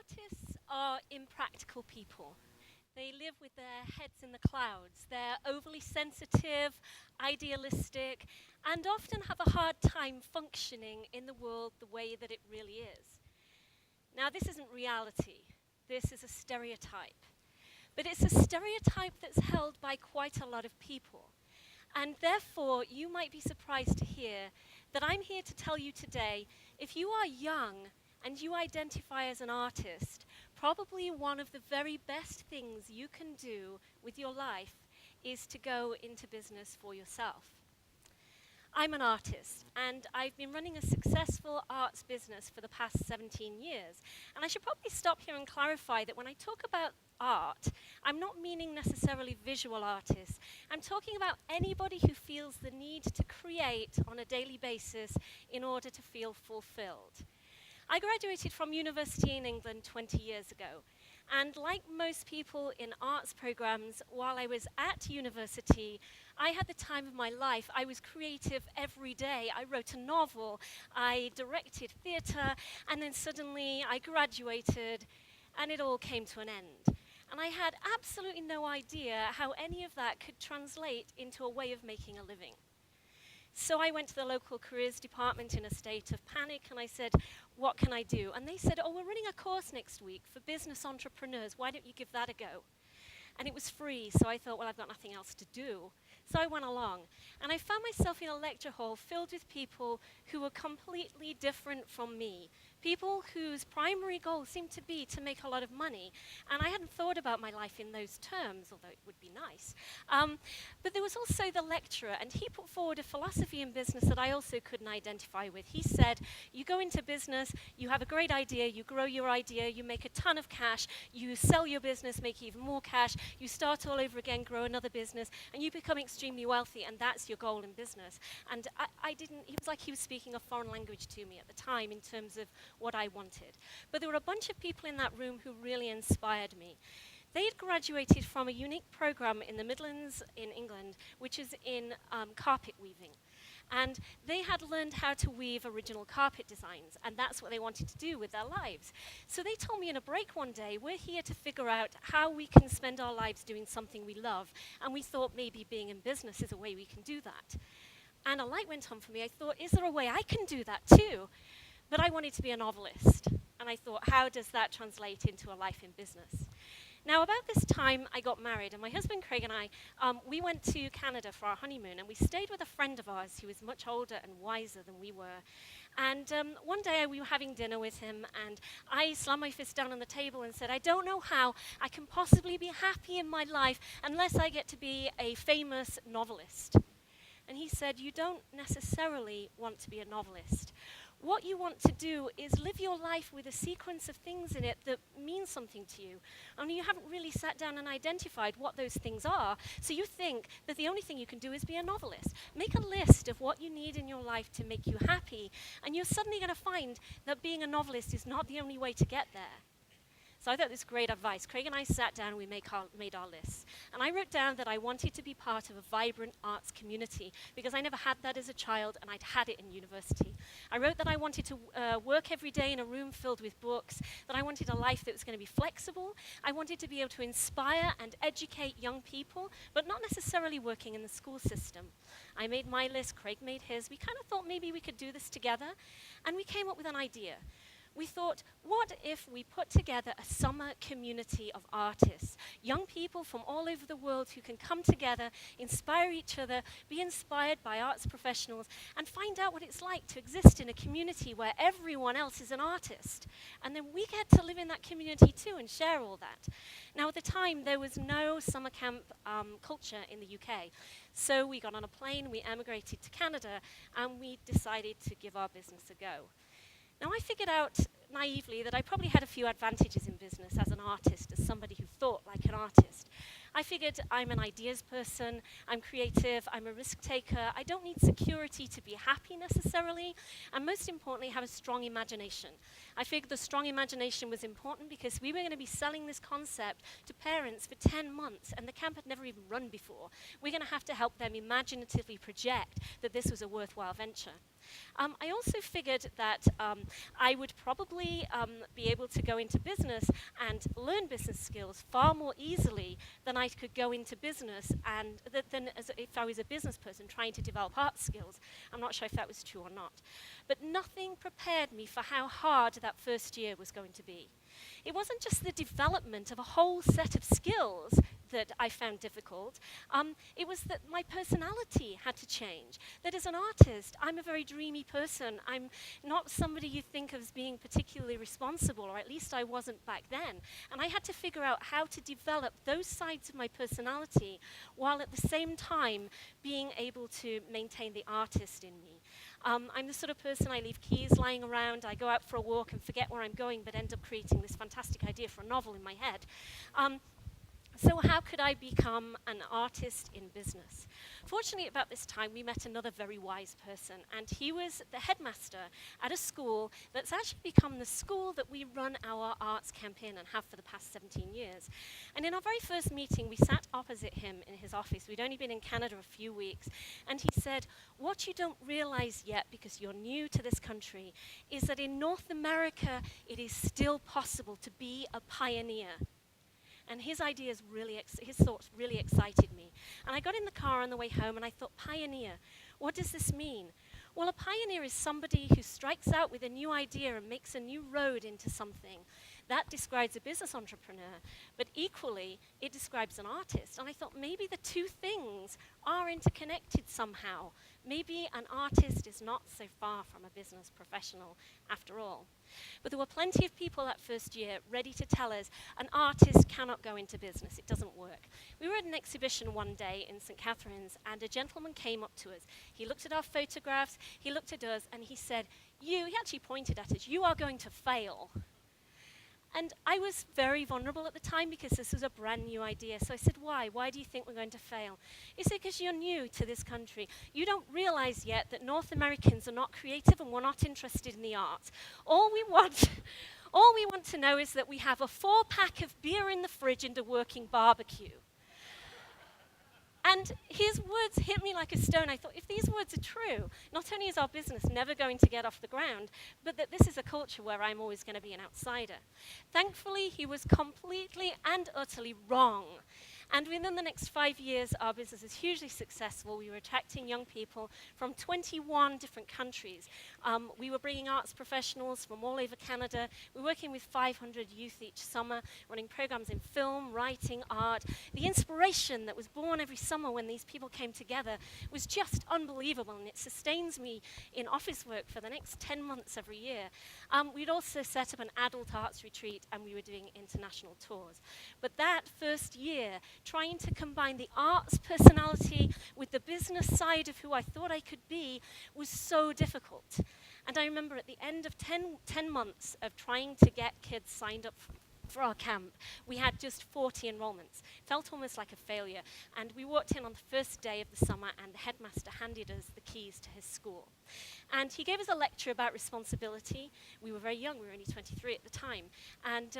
Artists are impractical people. They live with their heads in the clouds. They're overly sensitive, idealistic, and often have a hard time functioning in the world the way that it really is. Now, this isn't reality. This is a stereotype. But it's a stereotype that's held by quite a lot of people. And therefore, you might be surprised to hear that I'm here to tell you today, if you are young and you identify as an artist, probably one of the very best things you can do with your life is to go into business for yourself. I'm an artist, and I've been running a successful arts business for the past 17 years. And I should probably stop here and clarify that when I talk about art, I'm not meaning necessarily visual artists. I'm talking about anybody who feels the need to create on a daily basis in order to feel fulfilled. I graduated from university in England 20 years ago, and like most people in arts programs, while I was at university, I had the time of my life. I was creative every day. I wrote a novel, I directed theatre, and then suddenly I graduated, and it all came to an end. And I had absolutely no idea how any of that could translate into a way of making a living. So I went to the local careers department in a state of panic, and I said, what can I do? And they said, oh, we're running a course next week for business entrepreneurs. Why don't you give that a go? And it was free, so I thought, well, I've got nothing else to do. So I went along, and I found myself in a lecture hall filled with people who were completely different from me, people whose primary goal seemed to be to make a lot of money. And I hadn't thought about my life in those terms, although it would be nice. But there was also the lecturer, and he put forward a philosophy in business that I also couldn't identify with. He said, you go into business, you have a great idea, you grow your idea, you make a ton of cash, you sell your business, make even more cash, you start all over again, grow another business, and you become extremely wealthy, and that's your goal in business. And it was like he was speaking a foreign language to me at the time in terms of what I wanted. But there were a bunch of people in that room who really inspired me. They had graduated from a unique program in the Midlands in England, which is in carpet weaving. And they had learned how to weave original carpet designs, and that's what they wanted to do with their lives. So they told me in a break one day, we're here to figure out how we can spend our lives doing something we love, and we thought maybe being in business is a way we can do that. And a light went on for me. I thought, is there a way I can do that too? But I wanted to be a novelist, and I thought, how does that translate into a life in business? Now, about this time, I got married, and my husband, Craig, and I, we went to Canada for our honeymoon, and we stayed with a friend of ours who was much older and wiser than we were. And one day, we were having dinner with him, and I slammed my fist down on the table and said, I don't know how I can possibly be happy in my life unless I get to be a famous novelist. And he said, you don't necessarily want to be a novelist. What you want to do is live your life with a sequence of things in it that mean something to you. And you haven't really sat down and identified what those things are. So you think that the only thing you can do is be a novelist. Make a list of what you need in your life to make you happy. And you're suddenly going to find that being a novelist is not the only way to get there. So I thought this was great advice. Craig and I sat down and we made our lists. And I wrote down that I wanted to be part of a vibrant arts community because I never had that as a child and I'd had it in university. I wrote that I wanted to work every day in a room filled with books, that I wanted a life that was going to be flexible. I wanted to be able to inspire and educate young people, but not necessarily working in the school system. I made my list, Craig made his. We kind of thought maybe we could do this together, and we came up with an idea. We thought, what if we put together a summer community of artists, young people from all over the world who can come together, inspire each other, be inspired by arts professionals, and find out what it's like to exist in a community where everyone else is an artist. And then we get to live in that community too and share all that. Now, at the time, there was no summer camp culture in the UK. So we got on a plane, we emigrated to Canada, and we decided to give our business a go. Now, I figured out naively that I probably had a few advantages in business as an artist, as somebody who thought like an artist. I figured I'm an ideas person, I'm creative, I'm a risk taker, I don't need security to be happy necessarily, and most importantly, have a strong imagination. I figured the strong imagination was important because we were going to be selling this concept to parents for 10 months, and the camp had never even run before. We're going to have to help them imaginatively project that this was a worthwhile venture. I also figured that I would probably be able to go into business and learn business skills far more easily than I could go into business and than if I was a business person trying to develop art skills. I'm not sure if that was true or not. But nothing prepared me for how hard that first year was going to be. It wasn't just the development of a whole set of skills that I found difficult. It was that my personality had to change. That as an artist, I'm a very dreamy person. I'm not somebody you think of as being particularly responsible, or at least I wasn't back then. And I had to figure out how to develop those sides of my personality while at the same time being able to maintain the artist in me. I'm the sort of person, I leave keys lying around, I go out for a walk and forget where I'm going, but end up creating this fantastic idea for a novel in my head. So how could I become an artist in business? Fortunately, about this time, we met another very wise person, and he was the headmaster at a school that's actually become the school that we run our arts camp in and have for the past 17 years. And in our very first meeting, we sat opposite him in his office. We'd only been in Canada a few weeks, and he said, "What you don't realize yet, because you're new to this country, is that in North America, it is still possible to be a pioneer." And his ideas his thoughts really excited me. And I got in the car on the way home and I thought, pioneer, what does this mean? Well, a pioneer is somebody who strikes out with a new idea and makes a new road into something. That describes a business entrepreneur, but equally, it describes an artist. And I thought maybe the two things are interconnected somehow. Maybe an artist is not so far from a business professional after all. But there were plenty of people that first year ready to tell us an artist cannot go into business, it doesn't work. We were at an exhibition one day in St. Catharines, and a gentleman came up to us. He looked at our photographs, he looked at us, and he said, he actually pointed at us, "You are going to fail." And I was very vulnerable at the time because this was a brand new idea. So I said, why? Why do you think we're going to fail? He said, because you're new to this country. You don't realize yet that North Americans are not creative and we're not interested in the arts. All we want to know is that we have a 4-pack of beer in the fridge and a working barbecue. And his words hit me like a stone. I thought, if these words are true, not only is our business never going to get off the ground, but that this is a culture where I'm always going to be an outsider. Thankfully, he was completely and utterly wrong. And within the next 5 years, our business is hugely successful. We were attracting young people from 21 different countries. We were bringing arts professionals from all over Canada. We were working with 500 youth each summer, running programs in film, writing, art. The inspiration that was born every summer when these people came together was just unbelievable, and it sustains me in office work for the next 10 months every year. We'd also set up an adult arts retreat, and we were doing international tours. But that first year, trying to combine the arts personality with the business side of who I thought I could be was so difficult. And I remember at the end of 10 months of trying to get kids signed up for our camp, we had just 40 enrollments. Felt almost like a failure. And we walked in on the first day of the summer, and the headmaster handed us the keys to his school. And he gave us a lecture about responsibility. We were very young, we were only 23 at the time. And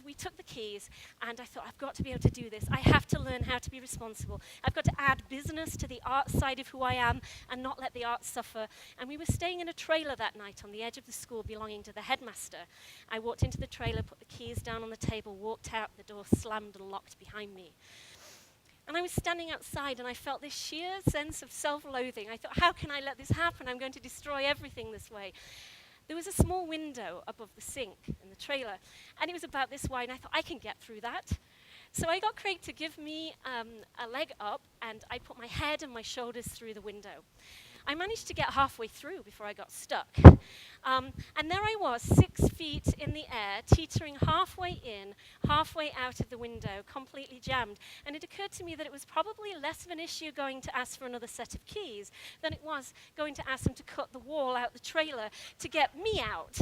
we took the keys, and I thought, I've got to be able to do this. I have to learn how to be responsible. I've got to add business to the art side of who I am and not let the art suffer. And we were staying in a trailer that night on the edge of the school belonging to the headmaster. I walked into the trailer, put the keys down on the table, walked out, the door slammed and locked behind me. And I was standing outside, and I felt this sheer sense of self-loathing. I thought, how can I let this happen? I'm going to destroy everything this way. There was a small window above the sink in the trailer, and it was about this wide, and I thought, I can get through that. So I got Craig to give me a leg up, and I put my head and my shoulders through the window. I managed to get halfway through before I got stuck. And there I was, 6 feet in the air, teetering halfway in, halfway out of the window, completely jammed. And it occurred to me that it was probably less of an issue going to ask for another set of keys than it was going to ask them to cut the wall out the trailer to get me out.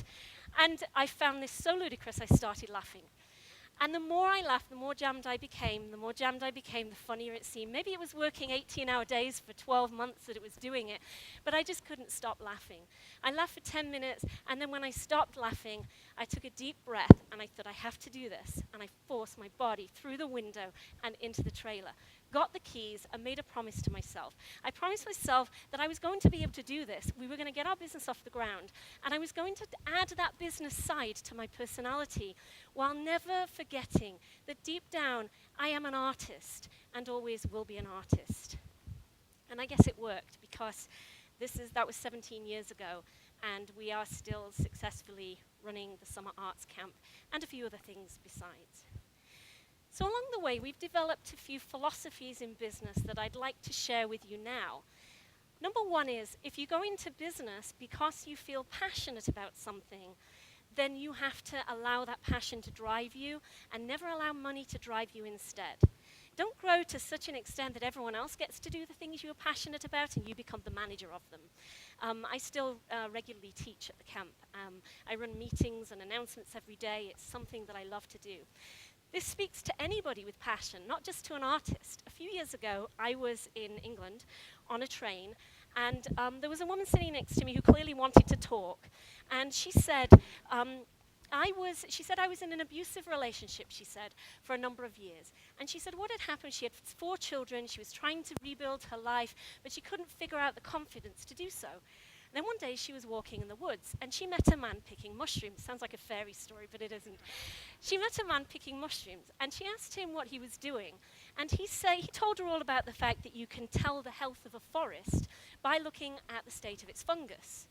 And I found this so ludicrous, I started laughing. And the more I laughed, the more jammed I became, the funnier it seemed. Maybe it was working 18-hour days for 12 months that it was doing it, but I just couldn't stop laughing. I laughed for 10 minutes, and then when I stopped laughing, I took a deep breath, and I thought, I have to do this. And I forced my body through the window and into the trailer. Got the keys, and made a promise to myself. I promised myself that I was going to be able to do this. We were going to get our business off the ground, and I was going to add that business side to my personality while never forgetting that deep down, I am an artist and always will be an artist. And I guess it worked, because that was 17 years ago, and we are still successfully running the Summer Arts Camp and a few other things besides. So along the way, we've developed a few philosophies in business that I'd like to share with you now. Number one is, if you go into business because you feel passionate about something, then you have to allow that passion to drive you and never allow money to drive you instead. Don't grow to such an extent that everyone else gets to do the things you're passionate about and you become the manager of them. I still regularly teach at the camp. I run meetings and announcements every day. It's something that I love to do. This speaks to anybody with passion, not just to an artist. A few years ago, I was in England on a train, and there was a woman sitting next to me who clearly wanted to talk. And she said, I was in an abusive relationship, she said, for a number of years. And she said what had happened, she had 4 children, she was trying to rebuild her life, but she couldn't figure out the confidence to do so. Then one day she was walking in the woods, and she met a man picking mushrooms. Sounds like a fairy story, but it isn't. She met a man picking mushrooms, and she asked him what he was doing. And he told her all about the fact that you can tell the health of a forest by looking at the state of its fungus.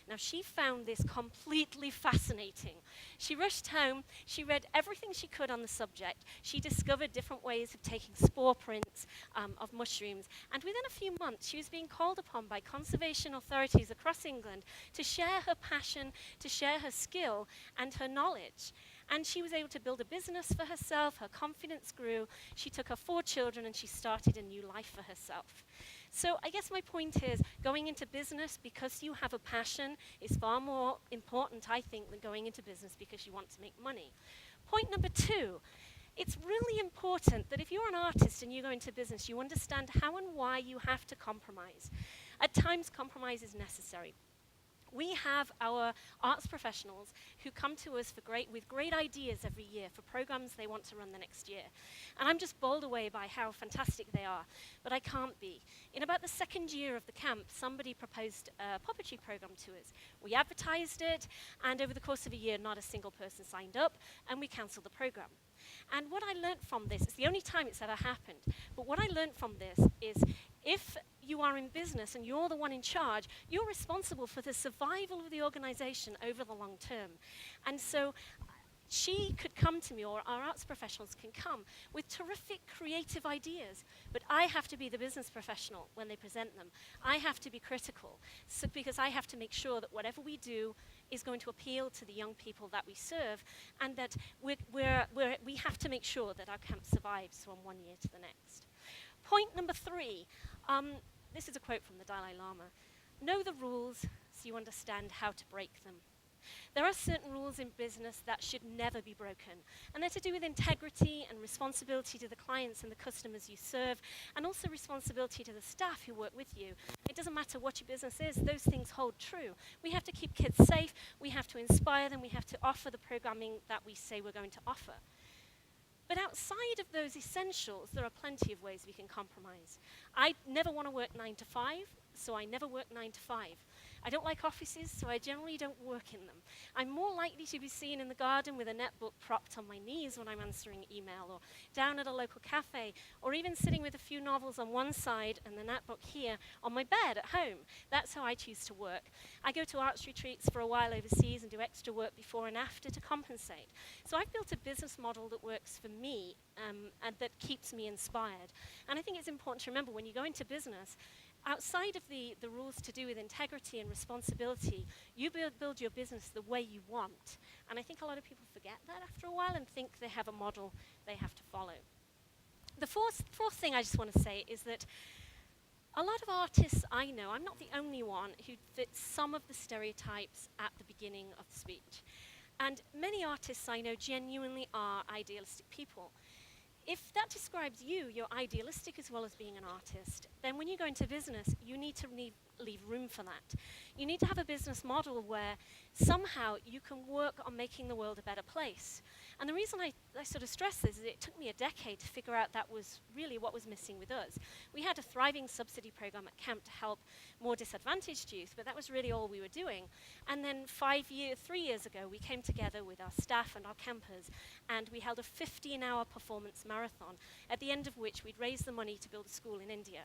Now, she found this completely fascinating. She rushed home, she read everything she could on the subject, she discovered different ways of taking spore prints of mushrooms, and within a few months, she was being called upon by conservation authorities across England to share her passion, to share her skill and her knowledge. And she was able to build a business for herself, her confidence grew, she took her 4 children, and she started a new life for herself. So I guess my point is, going into business because you have a passion is far more important, I think, than going into business because you want to make money. Point number 2, it's really important that if you're an artist and you go into business, you understand how and why you have to compromise. At times, compromise is necessary. We have our arts professionals who come to us with great ideas every year for programs they want to run the next year. And I'm just bowled away by how fantastic they are, but I can't be. In about the 2nd year of the camp, somebody proposed a puppetry program to us. We advertised it, and over the course of a year, not a single person signed up, and we cancelled the program. And what I learned from this, it's the only time it's ever happened, but what I learned from this is if you are in business and you're the one in charge, you're responsible for the survival of the organization over the long term. And so she could come to me, or our arts professionals can come, with terrific creative ideas, but I have to be the business professional when they present them. I have to be critical, because I have to make sure that whatever we do is going to appeal to the young people that we serve, and that we have to make sure that our camp survives from one year to the next. Point number 3, this is a quote from the Dalai Lama. Know the rules so you understand how to break them. There are certain rules in business that should never be broken, and they're to do with integrity and responsibility to the clients and the customers you serve, and also responsibility to the staff who work with you. It doesn't matter what your business is, those things hold true. We have to keep kids safe, we have to inspire them, we have to offer the programming that we say we're going to offer. But outside of those essentials, there are plenty of ways we can compromise. I never want to work 9 to 5, so I never work 9 to 5. I don't like offices, so I generally don't work in them. I'm more likely to be seen in the garden with a netbook propped on my knees when I'm answering email, or down at a local cafe, or even sitting with a few novels on one side and the netbook here on my bed at home. That's how I choose to work. I go to arts retreats for a while overseas and do extra work before and after to compensate. So I've built a business model that works for me and that keeps me inspired. And I think it's important to remember when you go into business, outside of the rules to do with integrity and responsibility, you build your business the way you want. And I think a lot of people forget that after a while and think they have a model they have to follow. The fourth thing I just want to say is that a lot of artists I know, I'm not the only one, who fits some of the stereotypes at the beginning of the speech. And many artists I know genuinely are idealistic people. If that describes you, you're idealistic as well as being an artist, then when you go into business, you need to leave room for that. You need to have a business model where somehow you can work on making the world a better place. And the reason I sort of stress this is it took me a decade to figure out that was really what was missing with us. We had a thriving subsidy program at camp to help more disadvantaged youth, but that was really all we were doing. And then 3 years ago, we came together with our staff and our campers, and we held a 15-hour performance marathon, at the end of which we'd raised the money to build a school in India.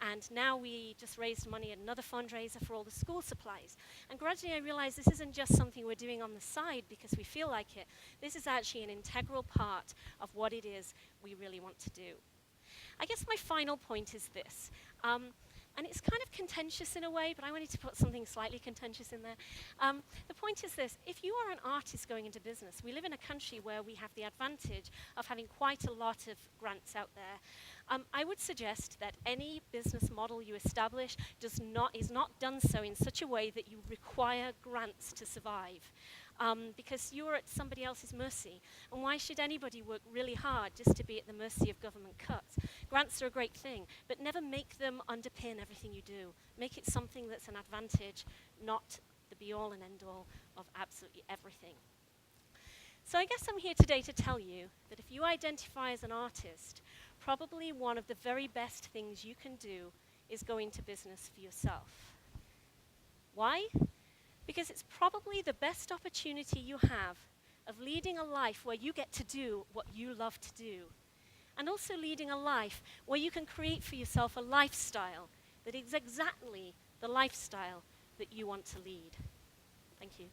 And now we just raised money at another fundraiser for all the school supplies. And gradually I realized this isn't just something we're doing on the side because we feel like it. This is actually an integral part of what it is we really want to do. I guess my final point is this. And it's kind of contentious in a way, but I wanted to put something slightly contentious in there. The point is this: if you are an artist going into business, we live in a country where we have the advantage of having quite a lot of grants out there. I would suggest that any business model you establish is not done so in such a way that you require grants to survive. Because you're at somebody else's mercy. And why should anybody work really hard just to be at the mercy of government cuts? Grants are a great thing, but never make them underpin everything you do. Make it something that's an advantage, not the be-all and end-all of absolutely everything. So I guess I'm here today to tell you that if you identify as an artist, probably one of the very best things you can do is go into business for yourself. Why? Because it's probably the best opportunity you have of leading a life where you get to do what you love to do. And also leading a life where you can create for yourself a lifestyle that is exactly the lifestyle that you want to lead. Thank you.